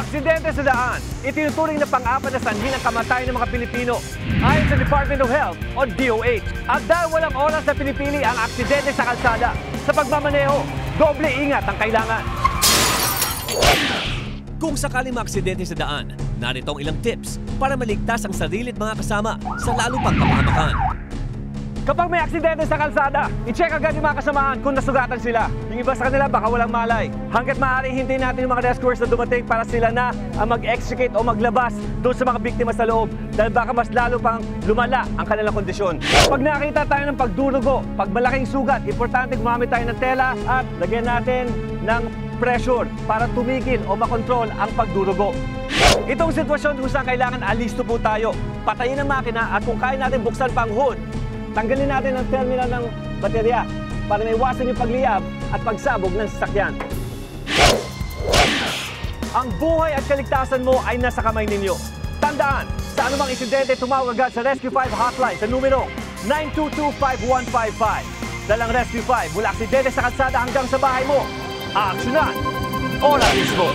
Aksidente sa daan, itinuturing na pang-apat na sanhi ng kamatayan ng mga Pilipino ayon sa Department of Health o DOH. At dahil walang oras na pinipili ang aksidente sa kalsada, sa pagmamaneho, doble ingat ang kailangan. Kung sakaling maaksidente sa daan, narito ang ilang tips para maligtas ang sarili at mga kasama sa lalo pang kapahamakan. Kapag may aksidente sa kalsada, i-check agad yung mga kasamahan kung nasugatan sila. Yung iba sa kanila baka walang malay. Hanggat maaari, hintayin natin yung mga rescuers na dumating para sila na ang mag-extricate o maglabas doon sa mga biktima sa loob. Dahil baka mas lalo pang lumala ang kanilang kondisyon. Pag nakita tayo ng pagdurugo, pag malaking sugat, importante gumamit tayo ng tela at lagyan natin ng pressure para tumigil o makontrol ang pagdurugo. Itong sitwasyon kung saan kailangan alisto po tayo. Patayin ang makina at kung kaya natin buksan pa ang hood, tanggalin natin ang terminal ng baterya para maiwasan yung pagliyab at pagsabog ng sasakyan. Ang buhay at kaligtasan mo ay nasa kamay ninyo. Tandaan, sa anumang insidente, tumawag agad sa Rescue 5 hotline sa numero 922-5155. Dalang Rescue 5, mula aksidente sa kalsada hanggang sa bahay mo. Aaksyonan! Oras mismo!